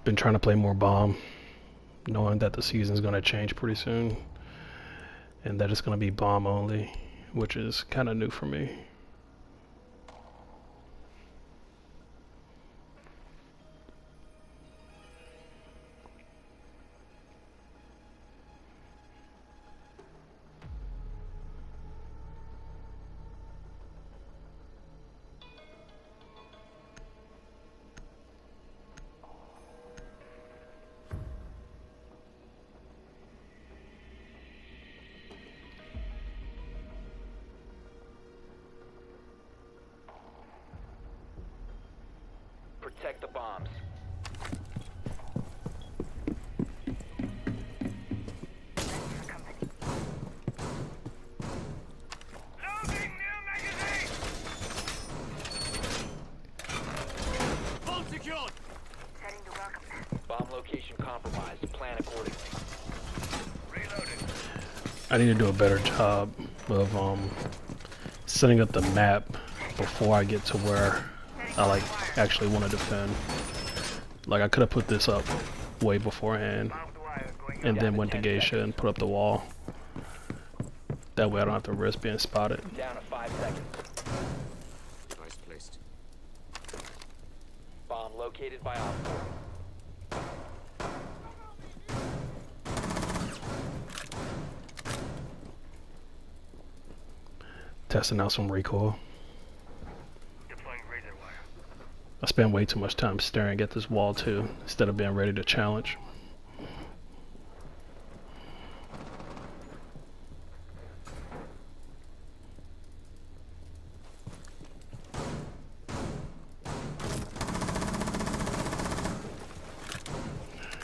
Been trying to play more bomb, knowing that the season's going to change pretty soon, and that it's going to be bomb only, which is kind of new for me. Protect the bombs. Loading new magazine. Bomb secured. Setting to welcome. Bomb location compromised. Plan accordingly. Reloading. I need to do a better job of setting up the map before I get to where I actually want to defend. Like I could have put this up way beforehand and then went to Geisha and put up the wall. That way I don't have to risk being spotted. Down to 5 seconds. Device placed. Bomb located by Op 4. Testing out some recoil. I spend way too much time staring at this wall too, instead of being ready to challenge.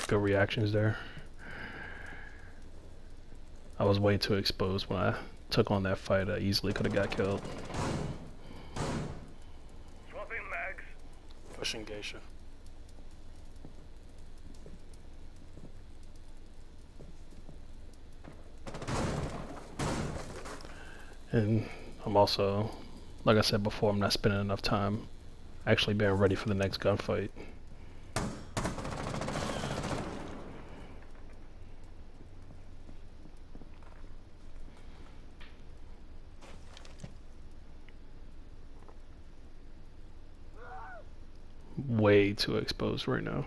Good reactions there. I was way too exposed when I took on that fight. I easily could have got killed. Pushing Geisha. And I'm also, like I said before, I'm not spending enough time actually being ready for the next gunfight. Way too exposed right now.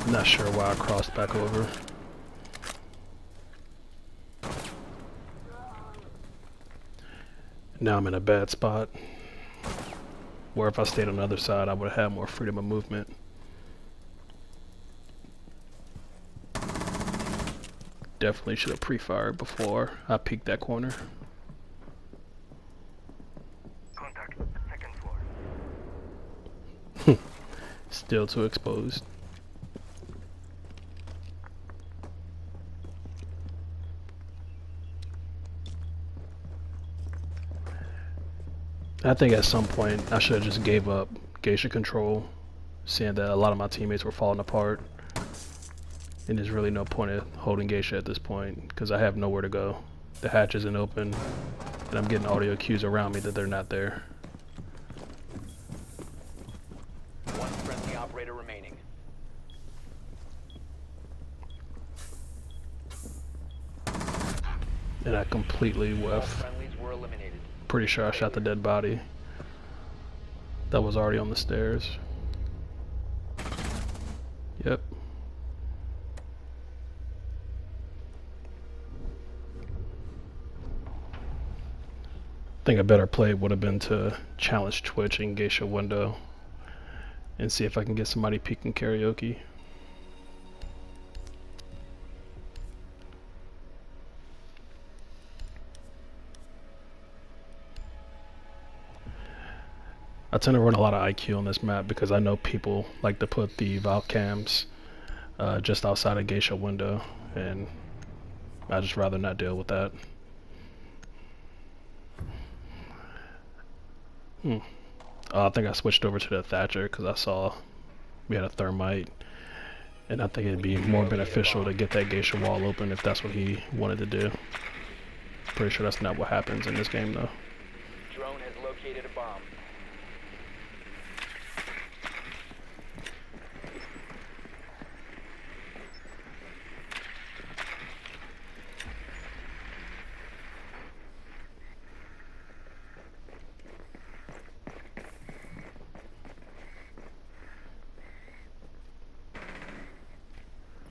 Not sure why I crossed back over. Now I'm in a bad spot, where if I stayed on the other side I would have had more freedom of movement. Definitely should have pre-fired before I peeked that corner. Contact, second floor. Still too exposed. I think at some point I should have just gave up Geisha control, seeing that a lot of my teammates were falling apart. And there's really no point of holding Geisha at this point, because I have nowhere to go. The hatch isn't open, and I'm getting audio cues around me that they're not there. One friendly operator remaining. And I completely All whiffed. friendlies were eliminated. Pretty sure I shot the dead body that was already on the stairs. Yep. I think a better play would have been to challenge Twitch in Geisha window and see if I can get somebody peeking karaoke. I tend to run a lot of IQ on this map because I know people like to put the Valve cams just outside of Geisha window, and I just rather not deal with that. I think I switched over to the Thatcher because I saw we had a thermite, and I think it'd be more beneficial to get that Geisha wall open if that's what he wanted to do. Pretty sure that's not what happens in this game though. Drone has located a bomb.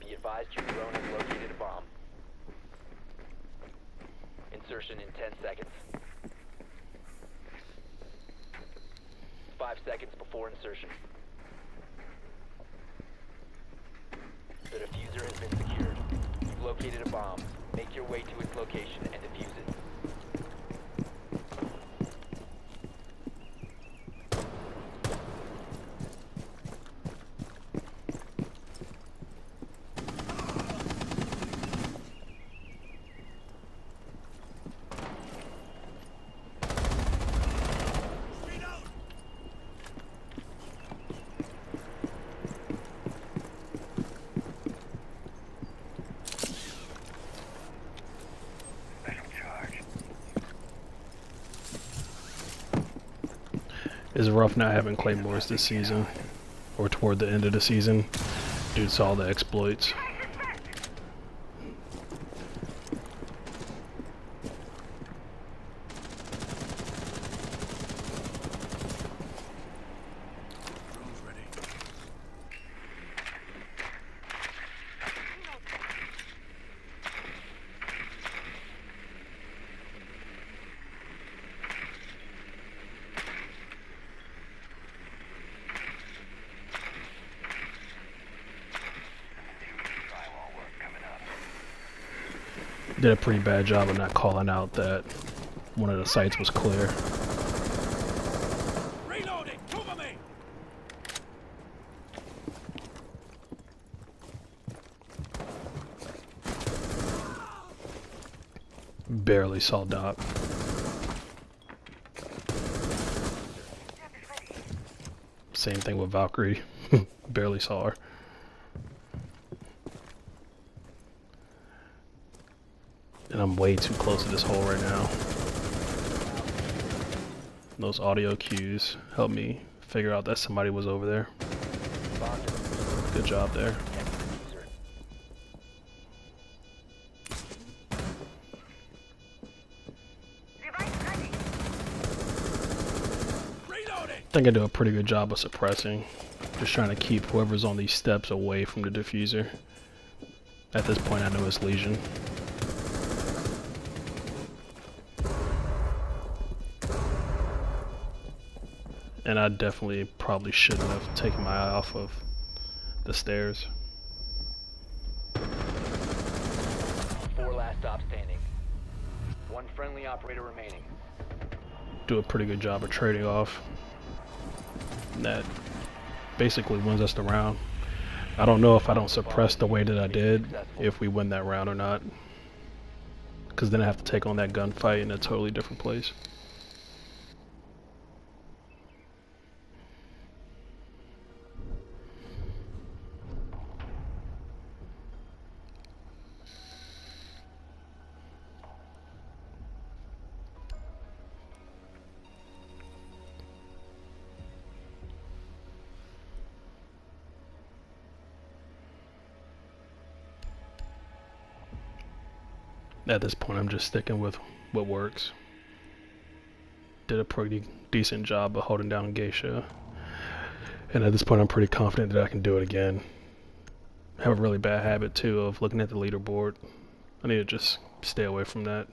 Be advised your drone has located a bomb. Insertion in 10 seconds. 5 seconds before insertion. The diffuser has been secured. You've located a bomb. Make your way to its location and defuse it. Special charge. It's rough not having claymores this season, or toward the end of the season, due to all the exploits. Firewall work coming up. Did a pretty bad job of not calling out that one of the sites was clear. Reloading! Cover me! Barely saw Doc. Same thing with Valkyrie. Barely saw her. And I'm way too close to this hole right now. Those audio cues help me figure out that somebody was over there. Good job there. Reloading! I think I do a pretty good job of suppressing. Just trying to keep whoever's on these steps away from the diffuser. At this point I know it's Legion. And I definitely probably shouldn't have taken my eye off of the stairs. 4 last stop standing. 1 friendly operator remaining. Do a pretty good job of trading off. And that basically wins us the round. I don't know if I don't suppress the way that I did, if we win that round or not. Because then I have to take on that gunfight in a totally different place. At this point, I'm just sticking with what works. Did a pretty decent job of holding down Geisha. And at this point, I'm pretty confident that I can do it again. I have a really bad habit, too, of looking at the leaderboard. I need to just stay away from that.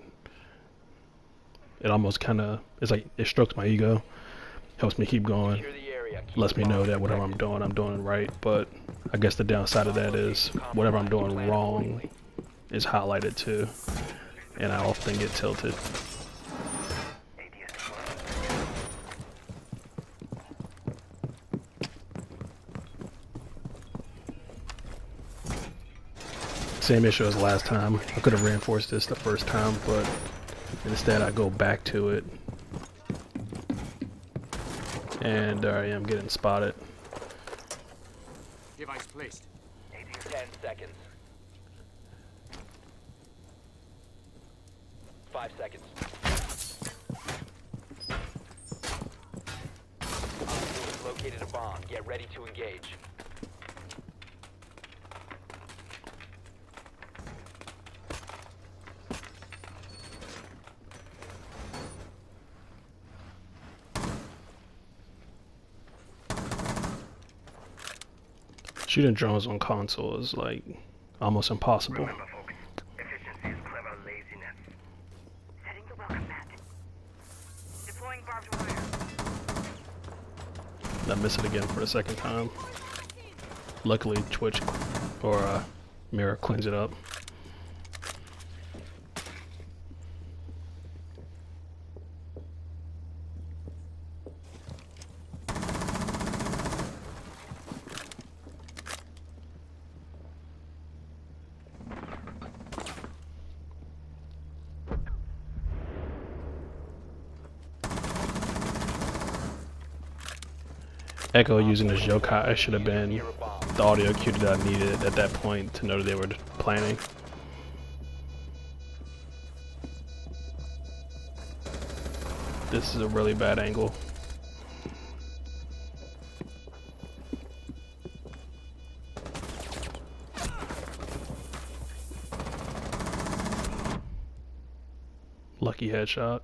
It almost kind of, it's like, it strokes my ego. Helps me keep going. Secure the area. Keep Lets me the know bomb that whatever I'm doing it right. But I guess the downside of that is whatever I'm doing wrong is highlighted too, and I often get tilted. Same issue as last time. I could have reinforced this the first time, but instead I go back to it, and there I am getting spotted. Device placed. 10 seconds. 5 5 seconds. Op 4 has located a bomb. Get ready to engage. Shooting drones on console is like almost impossible. Remember, folks, efficiency is clever laziness. Setting the welcome mat. Deploying barbed wire. I miss it again for the second time. Luckily, Twitch or Mirror cleans it up. Echo using the Jokai should have been the audio cue that I needed at that point to know they were planning. This is a really bad angle. Lucky headshot.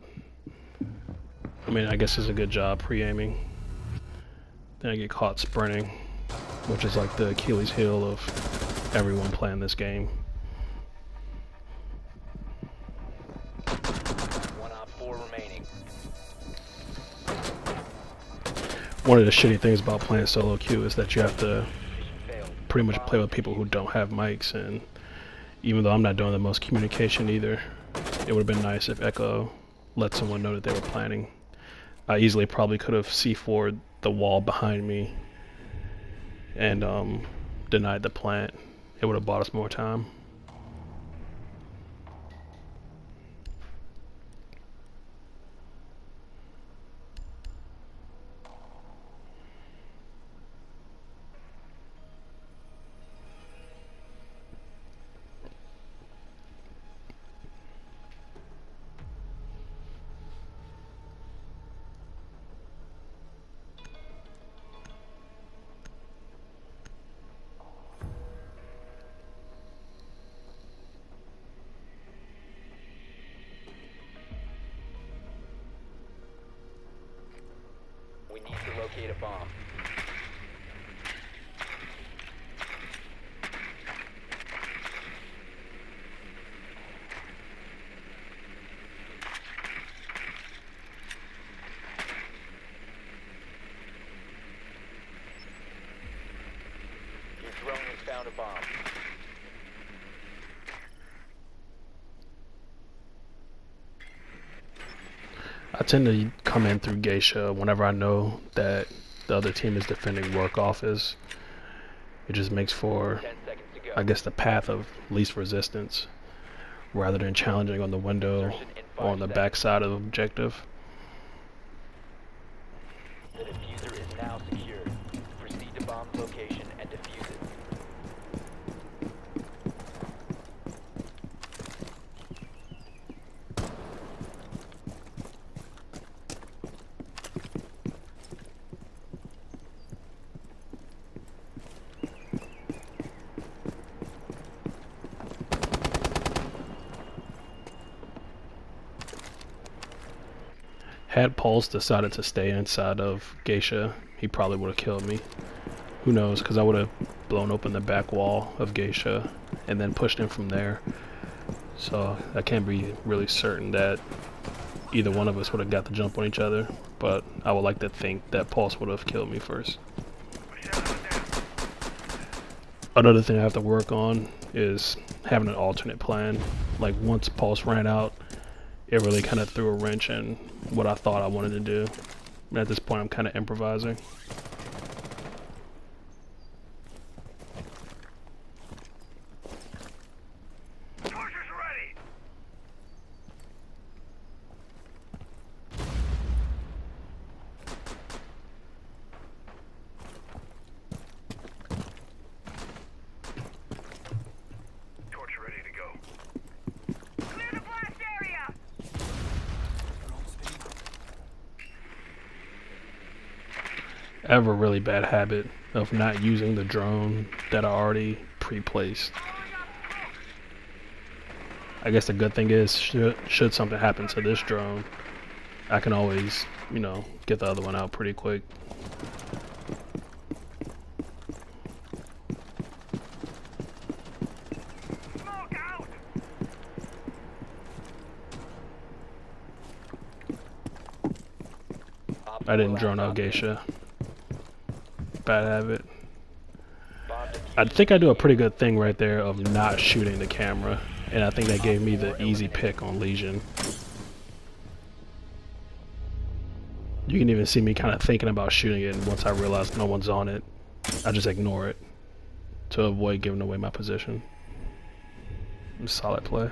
I mean, I guess it's a good job pre-aiming. Then I get caught sprinting, which is like the Achilles heel of everyone playing this game. 1 Op 4 remaining. One of the shitty things about playing solo queue is that you have to Failed. pretty much play with people who don't have mics, and even though I'm not doing the most communication either, it would have been nice if Echo let someone know that they were planning. I easily probably could have C4'd the wall behind me and denied the plant. It would have bought us more time. We need to locate a bomb. Your drone has found a bomb. I tend to come in through Geisha whenever I know that the other team is defending work office. It just makes for, 10 seconds to go. I guess, the path of least resistance rather than challenging on the window or on the back side of the objective. The diffuser is now secured. Proceed to bomb's location and defuse it. Had Pulse decided to stay inside of Geisha, he probably would have killed me. Who knows, because I would have blown open the back wall of Geisha and then pushed in from there. So I can't be really certain that either one of us would have got the jump on each other, but I would like to think that Pulse would have killed me first. Another thing I have to work on is having an alternate plan. Like once Pulse ran out, it really kind of threw a wrench in what I thought I wanted to do. And at this point, I'm kind of improvising. Torches ready! Torch ready to go. Clear the blast area! have a really bad habit of not using the drone that I already pre-placed. I guess the good thing is, should something happen to this drone, I can always, you know, get the other one out pretty quick. I didn't drone out Geisha. Bad habit. I think I do a pretty good thing right there of not shooting the camera, and I think that gave me the easy pick on Legion. You can even see me kind of thinking about shooting it, and once I realize no one's on it, I just ignore it to avoid giving away my position. Solid play.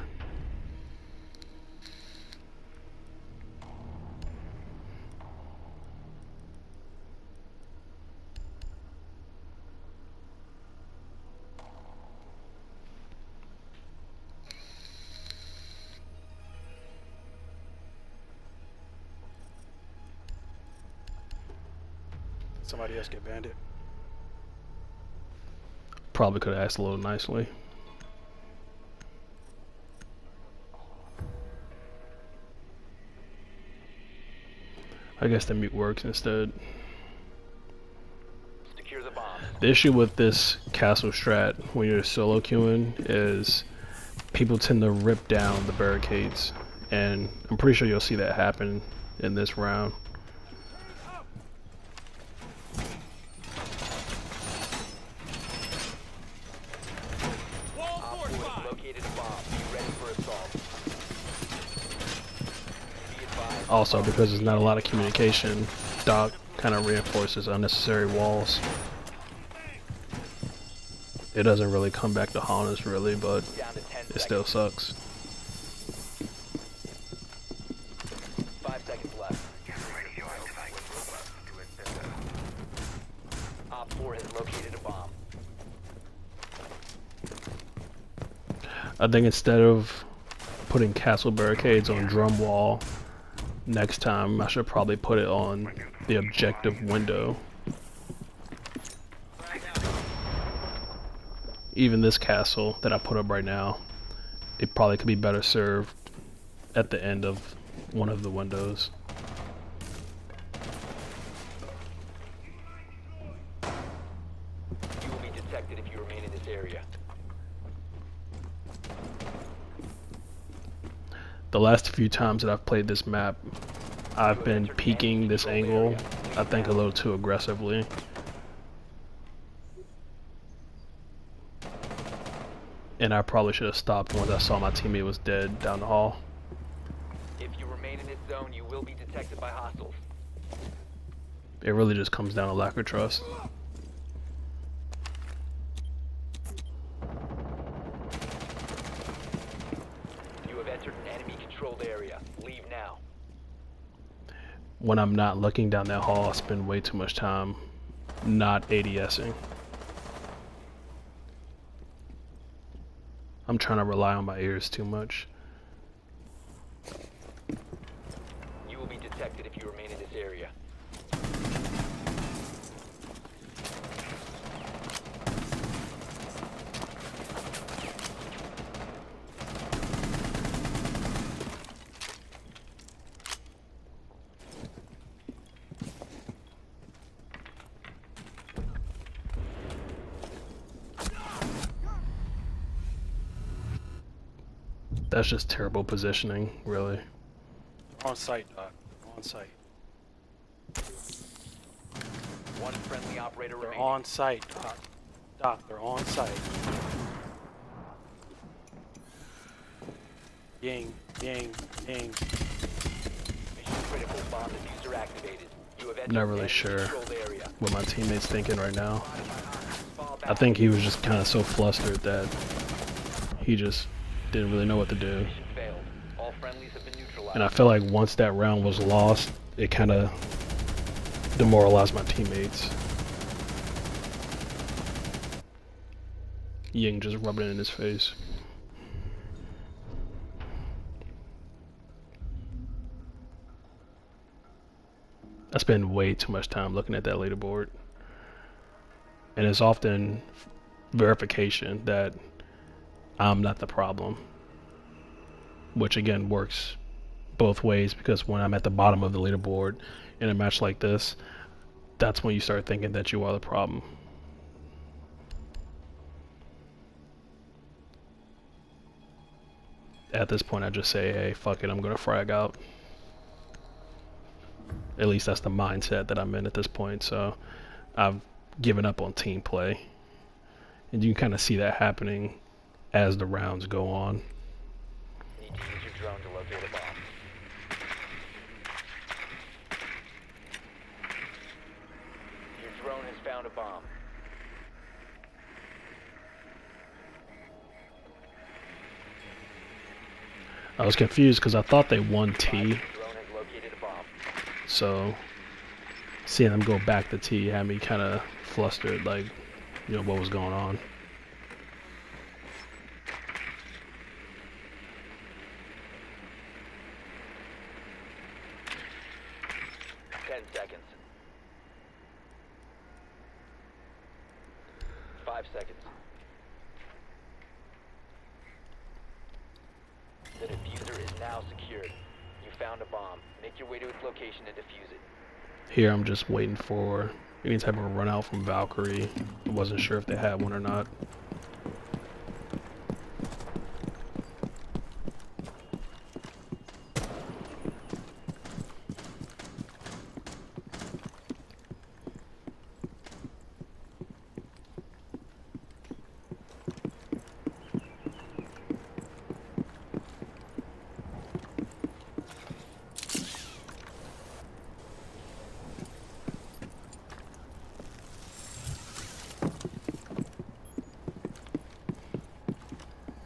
Somebody else get bandit. Probably could have asked a little nicely. I guess the mute works instead. Secure the bomb. The issue with this castle strat when you're solo queuing is people tend to rip down the barricades, and I'm pretty sure you'll see that happen in this round. Also, because there's not a lot of communication, Doc kind of reinforces unnecessary walls. It doesn't really come back to haunt us really, but it still sucks. 5 seconds left. Op 4 has located a bomb. I think instead of putting castle barricades on drum wall, next time I should probably put it on the objective window. Even this castle that I put up right now, it probably could be better served at the end of one of the windows. You will be detected if you remain in this area. The last few times that I've played this map, I've been peeking this angle, I think a little too aggressively. And I probably should have stopped once I saw my teammate was dead down the hall. If you remain in this zone, you will be detected by hostiles. It really just comes down to lack of trust. You have entered an enemy-controlled area. Leave now. When I'm not looking down that hall, I spend way too much time not ADSing. I'm trying to rely on my ears too much. You will be detected if you remain in this area. That's just terrible positioning, really. On site, Doc. On site. One friendly operator They're remaining. on site, Doc. Doc, they're on site. Ying, ying, ying. Mission critical bomb diffuser activated. You have entered Not an really sure enemy-controlled area. what my teammate's thinking right now. I think he was just kind of so flustered that he just didn't really know what to do. Mission failed. All friendlies have been neutralized. And I feel like once that round was lost, it kind of demoralized my teammates. Ying just rubbing it in his face. spend way too much time looking at that leaderboard. And it's often verification that I'm not the problem. Which again works both ways, because when I'm at the bottom of the leaderboard in a match like this, that's when you start thinking that you are the problem. At this point I just say, hey, fuck it, I'm gonna frag out. At least that's the mindset that I'm in at this point. So I've given up on team play, and you can kind of see that happening as the rounds go on. Need to use your drone to locate a bomb. Your drone has found a bomb. I was confused because I thought they won T, Your drone has located a bomb. so seeing them go back to T had me kind of flustered, like, you know, what was going on. Seconds. 5 seconds. The diffuser is now secured. You found a bomb. Make your way to its location and defuse it. Here I'm just waiting for any type of run out from Valkyrie. I wasn't sure if they had one or not.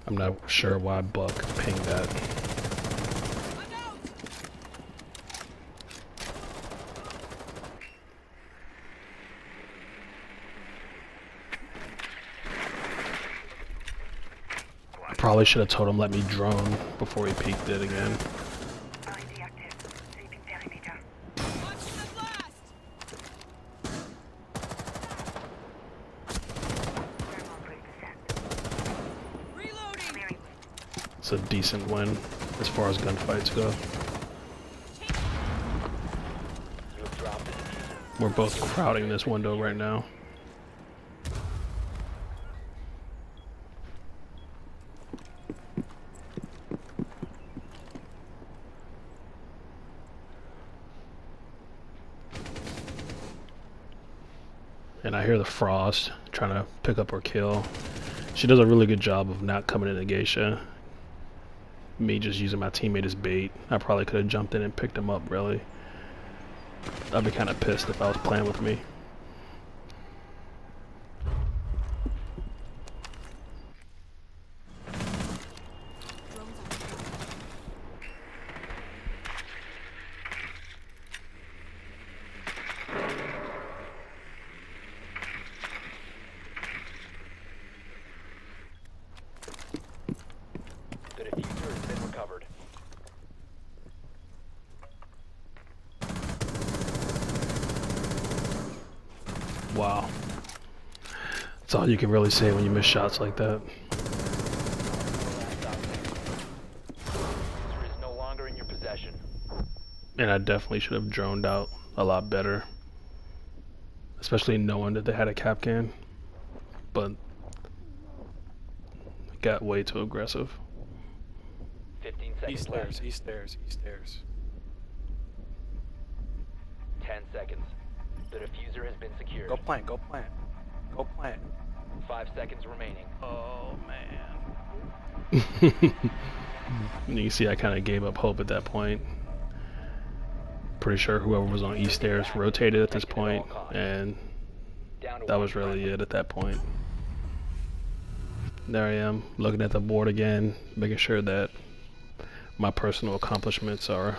I'm not sure why Buck pinged that. I probably should have told him let me drone before he peeked it again. LED active. Sweeping perimeter. Thermal 3%. Clearing. It's a decent win as far as gunfights go. You have dropped the diffuser. We're both crowding this window right now. And I hear the Frost trying to pick up her kill. She does a really good job of not coming into Geisha. Me just using my teammate as bait. I probably could have jumped in and picked him up, really. I'd be kind of pissed if I was playing with me. The diffuser has been recovered. Wow. That's all you can really say when you miss shots like that. Diffuser is no longer in your possession. And I definitely should have droned out a lot better. Especially knowing that they had a Capcan. But got way too aggressive. 15 seconds left. East stairs. 10 seconds. The diffuser has been secured. Go plant. 5 seconds remaining. Oh man. You can see I kind of gave up hope at that point. Pretty sure whoever was on East Stairs rotated at this point, and Down to that one was really friendly. it at that point. There I am, looking at the board again, making sure that my personal accomplishments are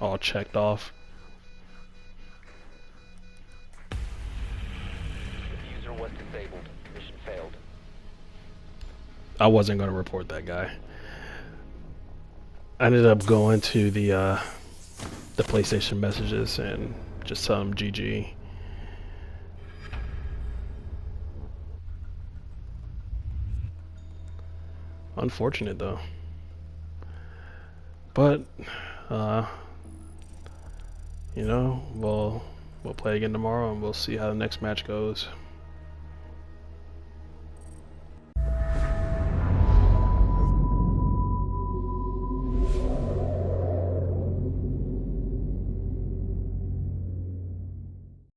all checked off. Diffuser was disabled. Mission failed. I wasn't going to report that guy. I ended up going to the PlayStation messages and Just tell him GG. Unfortunate though. But you know, we'll play again tomorrow and we'll see how the next match goes.